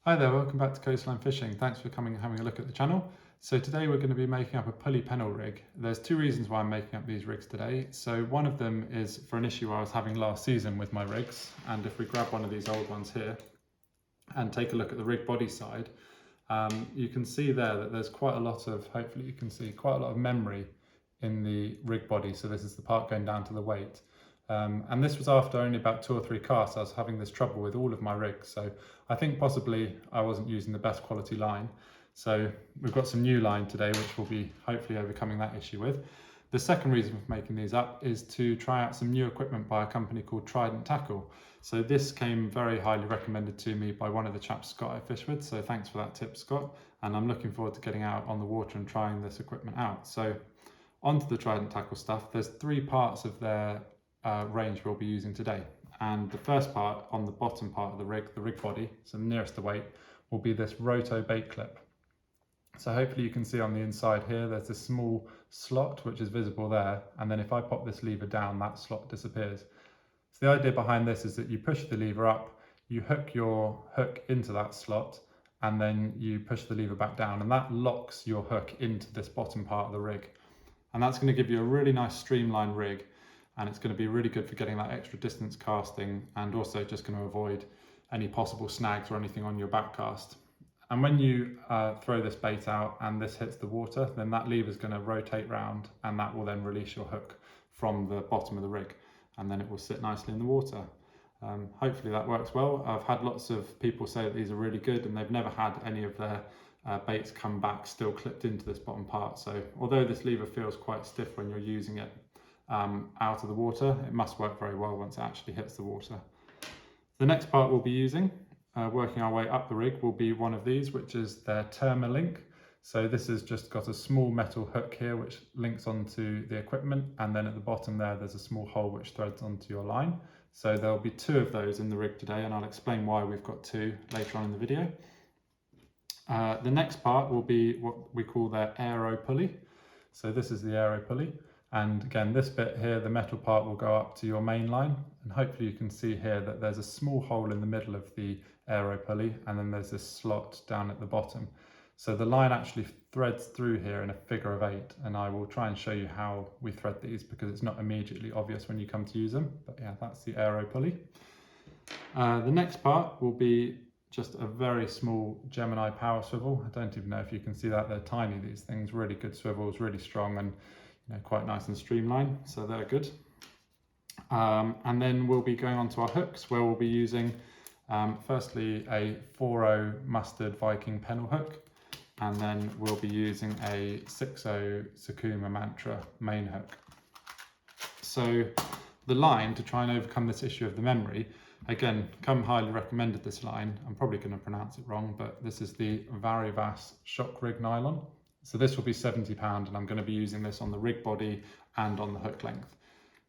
Hi there, welcome back to Coastline Fishing. Thanks for coming and having a look at the channel. So today we're going to be making up a pulley pennel rig. There's two reasons why I'm making up these rigs today. So one of them is for an issue I was having last season with my rigs, and if we grab one of these old ones here and take a look at the rig body side, you can see there that there's quite a lot of, hopefully you can see, quite a lot of memory in the rig body. So this is the part going down to the weight. And this was after only about 2 or 3 casts. I was having this trouble with all of my rigs, so I think possibly I wasn't using the best quality line. So we've got some new line today which we'll be hopefully overcoming that issue with. The second reason for making these up is to try out some new equipment by a company called Trident Tackle. So this came very highly recommended to me by one of the chaps Scott I fish with, so thanks for that tip, Scott, and I'm looking forward to getting out on the water and trying this equipment out. So onto the Trident Tackle stuff. There's 3 parts of their range we'll be using today, and the first part on the bottom part of the rig body, so nearest the weight, will be this Roto bait clip. So hopefully you can see on the inside here there's this small slot which is visible there, and then if I pop this lever down, that slot disappears. So the idea behind this is that you push the lever up, you hook your hook into that slot, and then you push the lever back down, and that locks your hook into this bottom part of the rig, and that's going to give you a really nice streamlined rig. And it's going to be really good for getting that extra distance casting, and also just going to avoid any possible snags or anything on your back cast. And when you throw this bait out and this hits the water, then that lever is going to rotate round, and that will then release your hook from the bottom of the rig, and then it will sit nicely in the water. Hopefully that works well. I've had lots of people say that these are really good, and they've never had any of their baits come back still clipped into this bottom part. So although this lever feels quite stiff when you're using it out of the water, it must work very well once it actually hits the water. The next part we'll be using, working our way up the rig, will be one of these, which is their Terma link. So this has just got a small metal hook here which links onto the equipment, and then at the bottom there's a small hole which threads onto your line. So there'll be 2 of those in the rig today, and I'll explain why we've got 2 later on in the video. The next part will be what we call their Aero pulley. So this is the Aero pulley. And again, this bit here, the metal part, will go up to your main line, and hopefully you can see here that there's a small hole in the middle of the Aero pulley, and then there's this slot down at the bottom. So the line actually threads through here in a figure of 8, and I will try and show you how we thread these because it's not immediately obvious when you come to use them. But yeah, that's the Aero pulley. The next part will be just a very small Gemini power swivel. I don't even know if you can see that, they're tiny, these things, really good swivels, really strong, and quite nice and streamlined, so they're good. And then we'll be going on to our hooks, where we'll be using firstly a 4.0 Mustad Viking pennel hook, and then we'll be using a 6.0 Sukuma Mantra main hook. So the line, to try and overcome this issue of the memory, again, highly recommended this line. I'm probably going to pronounce it wrong, but this is the Varivas shock rig nylon. So this will be £70, and I'm going to be using this on the rig body and on the hook length.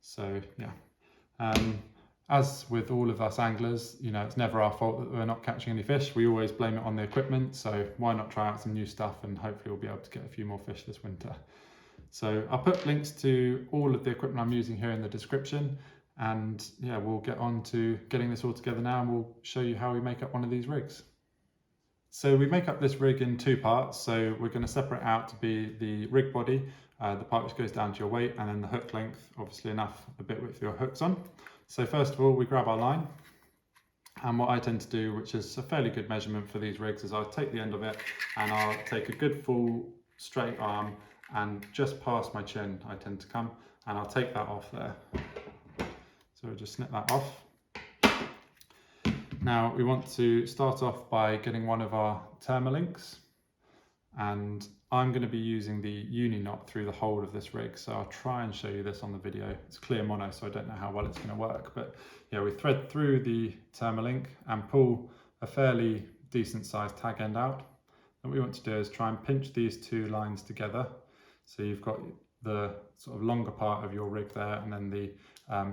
So yeah, as with all of us anglers, it's never our fault that we're not catching any fish. We always blame it on the equipment, so why not try out some new stuff, and hopefully we'll be able to get a few more fish this winter. So I'll put links to all of the equipment I'm using here in the description, and yeah, we'll get on to getting this all together now, and we'll show you how we make up one of these rigs. So we make up this rig in 2 parts. So we're going to separate out to be the rig body, the part which goes down to your weight, and then the hook length, obviously enough, the bit with your hooks on. So first of all, we grab our line, and what I tend to do, which is a fairly good measurement for these rigs, is I'll take the end of it and I'll take a good full straight arm, and just past my chin I tend to come, and I'll take that off there. So we'll just snip that off. Now we want to start off by getting one of our Terma links, and I'm going to be using the uni knot through the whole of this rig, so I'll try and show you this on the video. It's clear mono, so I don't know how well it's going to work, but yeah, we thread through the Terma link and pull a fairly decent sized tag end out. And what we want to do is try and pinch these 2 lines together, so you've got the sort of longer part of your rig there, and then the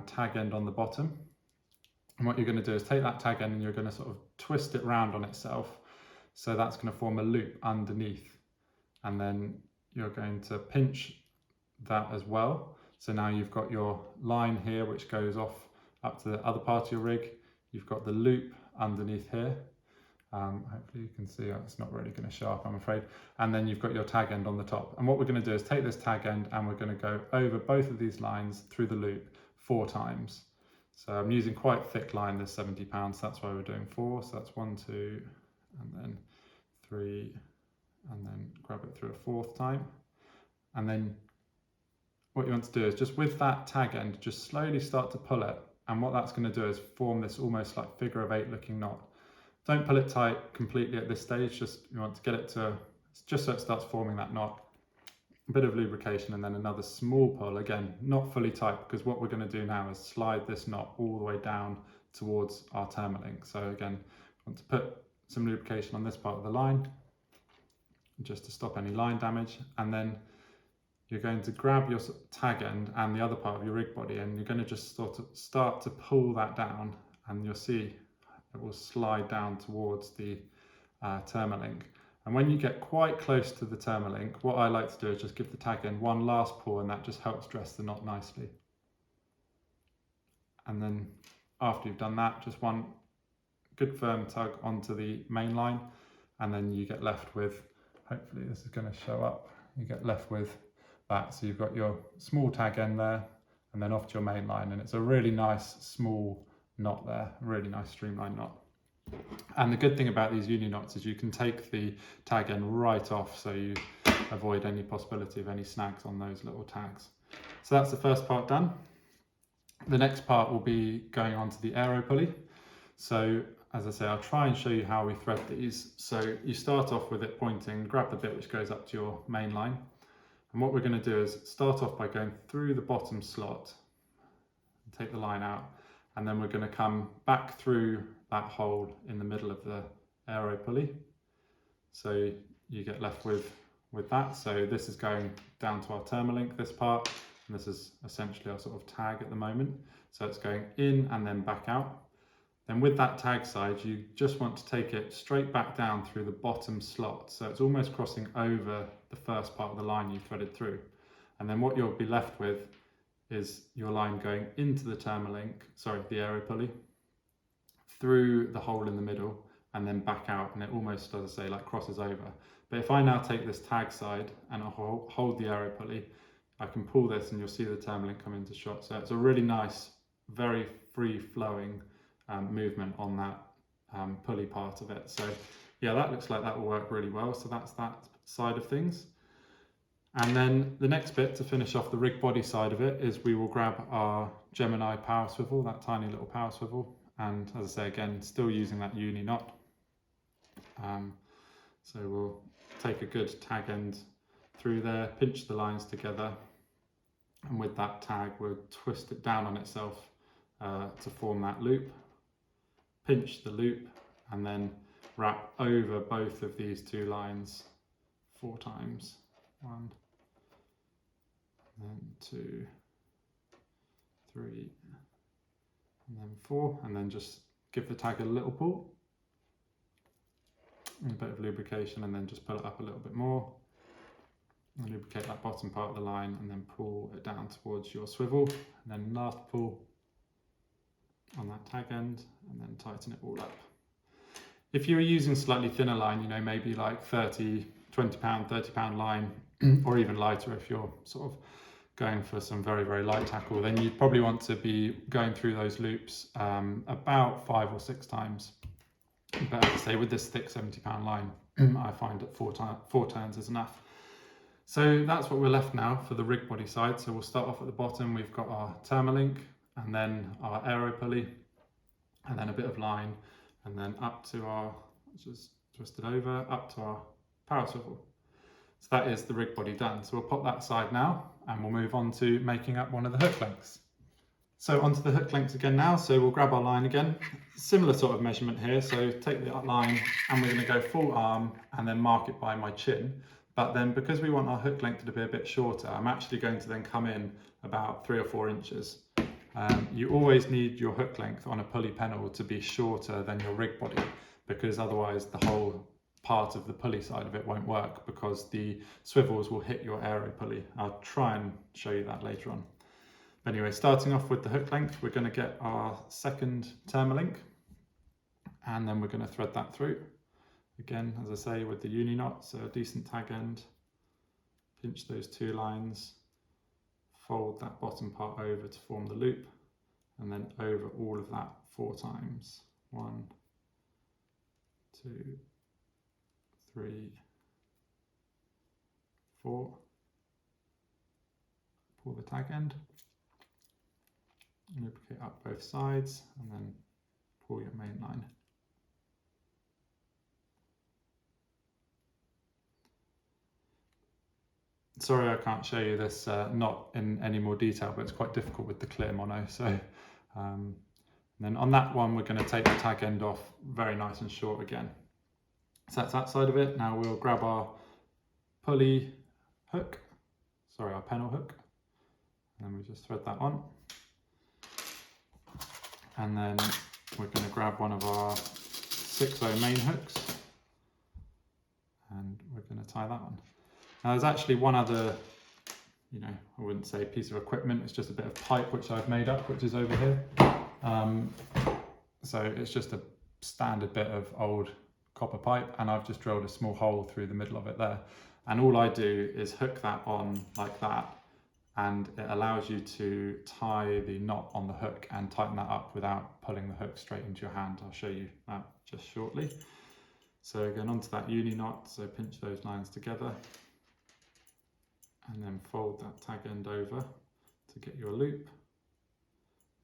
tag end on the bottom. And what you're going to do is take that tag end and you're going to sort of twist it round on itself. So that's going to form a loop underneath. And then you're going to pinch that as well. So now you've got your line here, which goes off up to the other part of your rig. You've got the loop underneath here. Hopefully you can see it's not really going to show up, I'm afraid. And then you've got your tag end on the top. And what we're going to do is take this tag end and we're going to go over both of these lines through the loop 4 times. So I'm using quite thick line, this 70 pounds, that's why we're doing 4. So that's 1, 2, and then 3, and then grab it through a 4th time. And then what you want to do is just with that tag end, just slowly start to pull it. And what that's going to do is form this almost like figure of 8 looking knot. Don't pull it tight completely at this stage, just you want to get it to, just so it starts forming that knot. A bit of lubrication and then another small pull, again, not fully tight, because what we're going to do now is slide this knot all the way down towards our Terma link. So again, want to put some lubrication on this part of the line, just to stop any line damage, and then you're going to grab your tag end and the other part of your rig body, and you're going to just sort of start to pull that down, and you'll see it will slide down towards the Terma link. And when you get quite close to the Terma link, what I like to do is just give the tag end one last pull, and that just helps dress the knot nicely. And then after you've done that, just one good firm tug onto the main line, and then you get left with, hopefully this is going to show up, you get left with that. So you've got your small tag end there, and then off to your main line, and it's a really nice small knot there, a really nice streamlined knot. And the good thing about these uni knots is you can take the tag end right off, so you avoid any possibility of any snags on those little tags. So that's the first part done. The next part will be going on to the Aero pulley. So as I say, I'll try and show you how we thread these. So you start off with it pointing, grab the bit which goes up to your main line. And what we're going to do is start off by going through the bottom slot, take the line out, and then we're going to come back through that hole in the middle of the Aero pulley. So you get left with that. So this is going down to our Terma link, this part, and this is essentially our sort of tag at the moment. So it's going in and then back out. Then with that tag side, you just want to take it straight back down through the bottom slot. So it's almost crossing over the first part of the line you threaded through. And then what you'll be left with is your line going into the Terma link, sorry, the Aero pulley, through the hole in the middle, and then back out, and it almost, as I say, like crosses over. But if I now take this tag side and I'll hold the Aero pulley, I can pull this and you'll see the Terma link come into shot. So it's a really nice, very free flowing movement on that pulley part of it. So yeah, that looks like that will work really well. So that's that side of things. And then the next bit to finish off the rig body side of it is we will grab our Gemini power swivel, that tiny little power swivel. And as I say, again, still using that uni knot. So we'll take a good tag end through there, pinch the lines together. And with that tag, we'll twist it down on itself to form that loop. Pinch the loop and then wrap over both of these 2 lines 4 times. 1, then 2, 3, and then 4, and then just give the tag a little pull, and a bit of lubrication, and then just pull it up a little bit more, and lubricate that bottom part of the line, and then pull it down towards your swivel, and then last pull on that tag end, and then tighten it all up. If you're using slightly thinner line, you know, maybe like 20 pound, 30 pound line, or even lighter if you're sort of going for some very, very light tackle, then you'd probably want to be going through those loops about 5 or 6 times. But as I say, with this thick 70 pound line, I find that 4 turns is enough. So that's what we're left now for the rig body side. So we'll start off at the bottom. We've got our Terma link, and then our Aero pulley, and then a bit of line, and then up to our, just twist it over, up to our power swivel. So that is the rig body done. So we'll pop that aside now, and we'll move on to making up one of the hook lengths. So onto the hook lengths again now. So we'll grab our line again, similar sort of measurement here. So take the line and we're going to go full arm and then mark it by my chin. But then because we want our hook length to be a bit shorter, I'm actually going to then come in about 3 or 4 inches. You always need your hook length on a pulley pennel to be shorter than your rig body, because otherwise the whole part of the pulley side of it won't work, because the swivels will hit your Aero pulley. I'll try and show you that later on. Anyway, starting off with the hook length, we're going to get our second Terma link, and then we're going to thread that through. again, as I say, with the uni knot, so a decent tag end. Pinch those 2 lines, fold that bottom part over to form the loop, and then over all of that 4 times. 1, 2, 3, 4. Pull the tag end, lubricate up both sides, and then pull your main line. Sorry I can't show you this knot in any more detail, but it's quite difficult with the clear mono. So, and then on that one, we're going to take the tag end off very nice and short again. So that's that side of it. Now we'll grab our pulley hook, sorry, our pennel hook, and then we just thread that on. And then we're going to grab one of our 6/0 main hooks, and we're going to tie that on. Now there's actually one other, I wouldn't say piece of equipment, it's just a bit of pipe which I've made up, which is over here. So it's just a standard bit of old copper pipe, and I've just drilled a small hole through the middle of it there. And all I do is hook that on like that, and it allows you to tie the knot on the hook and tighten that up without pulling the hook straight into your hand. I'll show you that just shortly. So again, onto that uni knot, so pinch those lines together, and then fold that tag end over to get your loop,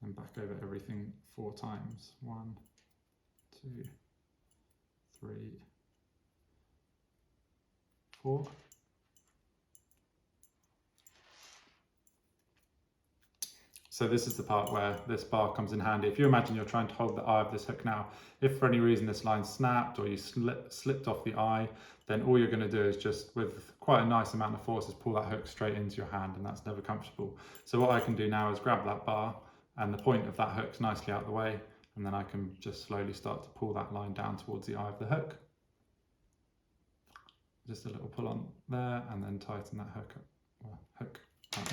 and back over everything 4 times. 1, 2, 3, 4. So this is the part where this bar comes in handy. If you imagine you're trying to hold the eye of this hook now, if for any reason this line snapped or you slipped off the eye, then all you're going to do is just, with quite a nice amount of force, is pull that hook straight into your hand, and that's never comfortable. So what I can do now is grab that bar, and the point of that hook's nicely out of the way, and then I can just slowly start to pull that line down towards the eye of the hook. Just a little pull on there, and then tighten that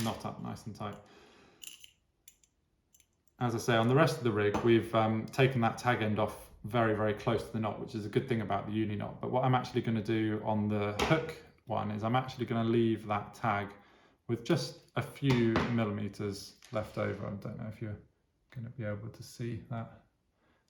knot up nice and tight. As I say, on the rest of the rig, we've taken that tag end off very, very close to the knot, which is a good thing about the uni knot. But what I'm actually going to do on the hook one is I'm actually going to leave that tag with just a few millimeters left over. I don't know if you're going to be able to see that.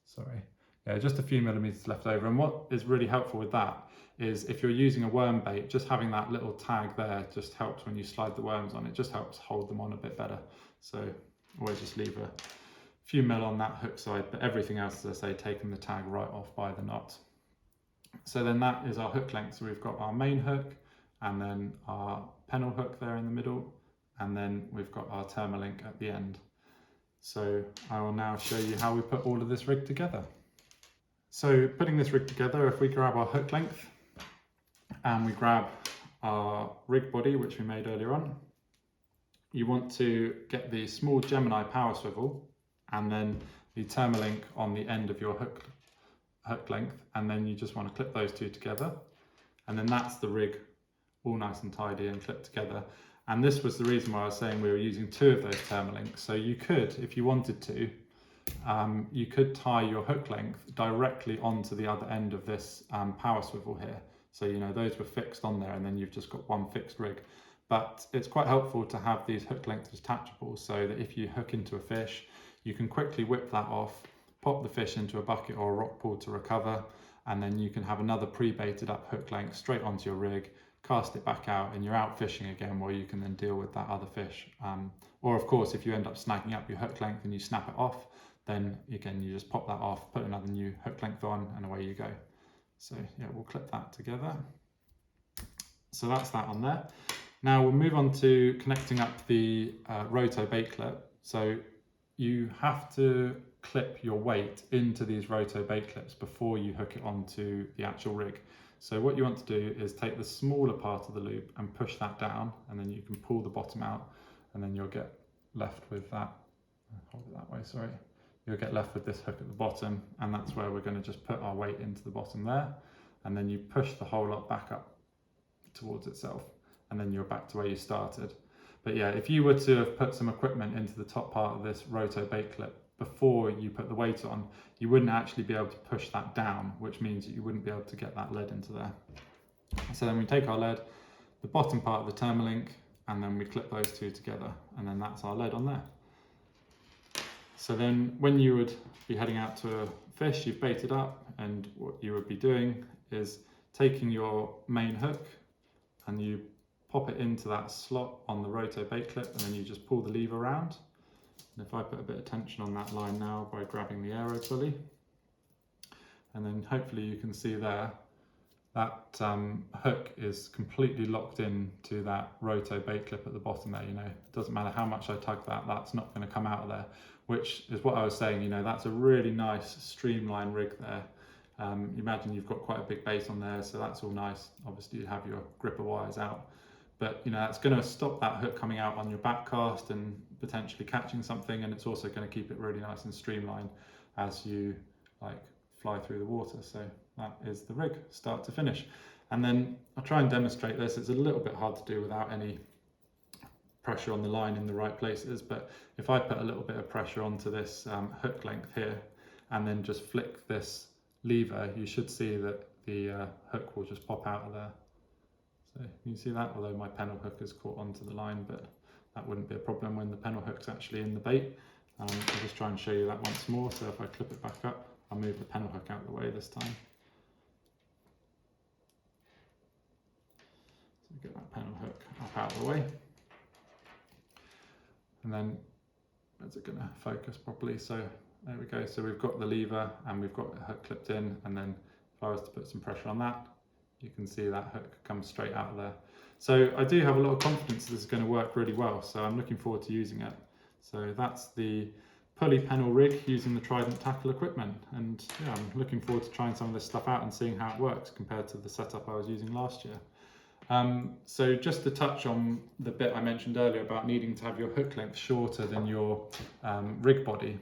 Sorry. Yeah, just a few millimeters left over. And what is really helpful with that is if you're using a worm bait, just having that little tag there just helps when you slide the worms on. It just helps hold them on a bit better. So always just leave a few mil on that hook side, but everything else, as I say, taking the tag right off by the knot. So then that is our hook length. So we've got our main hook, and then our pennel hook there in the middle, and then we've got our Terma link at the end. So I will now show you how we put all of this rig together. So putting this rig together, if we grab our hook length and we grab our rig body, which we made earlier on, you want to get the small Gemini power swivel and then the Terma link on the end of your hook length, and then you just want to clip those two together, and then that's the rig all nice and tidy and clipped together. And this was the reason why I was saying we were using 2 of those Terma links. So you could, if you wanted to, you could tie your hook length directly onto the other end of this power swivel here. So those were fixed on there, and then you've just got one fixed rig. But it's quite helpful to have these hook lengths detachable, so that if you hook into a fish, you can quickly whip that off, pop the fish into a bucket or a rock pool to recover, and then you can have another pre-baited up hook length straight onto your rig, cast it back out, and you're out fishing again, where you can then deal with that other fish. Or of course, if you end up snagging up your hook length and you snap it off, then again you just pop that off, put another new hook length on, and away you go. So yeah, we'll clip that together. So that's that on there. Now we'll move on to connecting up the Roto bait clip. So you have to clip your weight into these Roto bait clips before you hook it onto the actual rig. So what you want to do is take the smaller part of the loop and push that down, and then you can pull the bottom out, and then you'll get left with that. Hold it that way, sorry. You'll get left with this hook at the bottom, and that's where we're going to just put our weight into the bottom there, and then you push the whole lot back up towards itself, and then you're back to where you started. But yeah, if you were to have put some equipment into the top part of this Roto bait clip, before you put the weight on, you wouldn't actually be able to push that down, which means that you wouldn't be able to get that lead into there. So then we take our lead, the bottom part of the Terma link, and then we clip those two together, and then that's our lead on there. So then when you would be heading out to a fish, you've baited up, and what you would be doing is taking your main hook and you pop it into that slot on the Roto bait clip, and then you just pull the lever around. And if I put a bit of tension on that line now by grabbing the Aero pulley, and then hopefully you can see there, that hook is completely locked in to that Roto bait clip at the bottom there. You know, it doesn't matter how much I tug that, that's not going to come out of there, which is what I was saying, you know, that's a really nice streamlined rig there. Imagine you've got quite a big base on there, so that's all nice. Obviously you have your gripper wires out, but you know, that's going to stop that hook coming out on your back cast and potentially catching something, and it's also going to keep it really nice and streamlined as you like fly through the water. So that is the rig, start to finish. And then I'll try and demonstrate this. It's a little bit hard to do without any pressure on the line in the right places, but if I put a little bit of pressure onto this hook length here and then just flick this lever, you should see that the hook will just pop out of there. So you can see that, although my pennel hook is caught onto the line, but that wouldn't be a problem when the pennel hook's actually in the bait. I'll just try and show you that once more. So if I clip it back up, I'll move the pennel hook out of the way this time. So get that pennel hook up out of the way. And then, is it going to focus properly? So there we go. So we've got the lever and we've got the hook clipped in, and then if I was to put some pressure on that, you can see that hook comes straight out of there. So I do have a lot of confidence this is going to work really well, so I'm looking forward to using it. So that's the pulley pennel rig using the Trident Tackle equipment, and yeah, I'm looking forward to trying some of this stuff out and seeing how it works compared to the setup I was using last year. So just to touch on the bit I mentioned earlier about needing to have your hook length shorter than your rig body.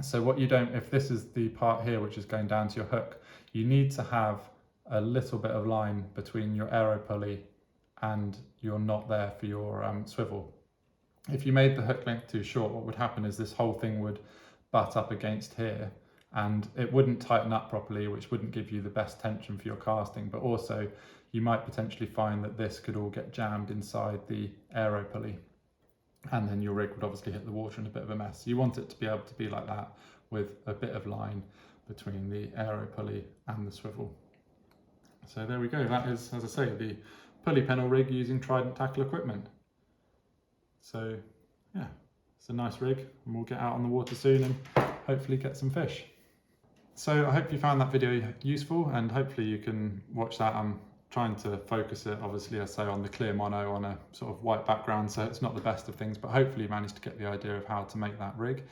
So what you don't, if this is the part here which is going down to your hook, you need to have a little bit of line between your Aero pulley and your knot there for your swivel. If you made the hook length too short, what would happen is this whole thing would butt up against here and it wouldn't tighten up properly, which wouldn't give you the best tension for your casting, but also you might potentially find that this could all get jammed inside the Aero pulley, and then your rig would obviously hit the water in a bit of a mess. You want it to be able to be like that with a bit of line between the Aero pulley and the swivel. So there we go, that is, as I say, the pulley pennel rig using Trident Tackle equipment. So yeah, it's a nice rig, and we'll get out on the water soon and hopefully get some fish. So I hope you found that video useful, and hopefully you can watch that. I'm trying to focus it, obviously, I say, on the clear mono on a sort of white background, so it's not the best of things, but hopefully you managed to get the idea of how to make that rig.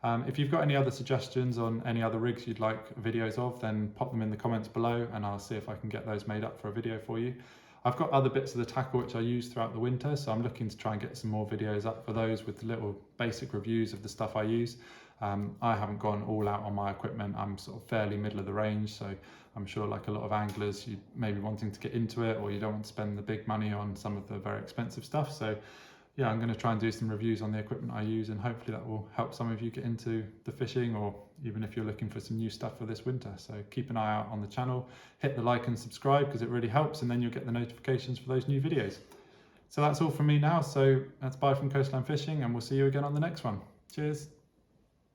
If you've got any other suggestions on any other rigs you'd like videos of, then pop them in the comments below and I'll see if I can get those made up for a video for you. I've got other bits of the tackle which I use throughout the winter, so I'm looking to try and get some more videos up for those with little basic reviews of the stuff I use. I haven't gone all out on my equipment. I'm sort of fairly middle of the range, so I'm sure like a lot of anglers, you may be wanting to get into it, or you don't want to spend the big money on some of the very expensive stuff. So yeah, I'm going to try and do some reviews on the equipment I use, and hopefully that will help some of you get into the fishing, or even if you're looking for some new stuff for this winter. So keep an eye out on the channel, hit the like and subscribe because it really helps, and then you'll get the notifications for those new videos. So that's all from me now. So that's bye from Coastline Fishing, and we'll see you again on the next one. Cheers.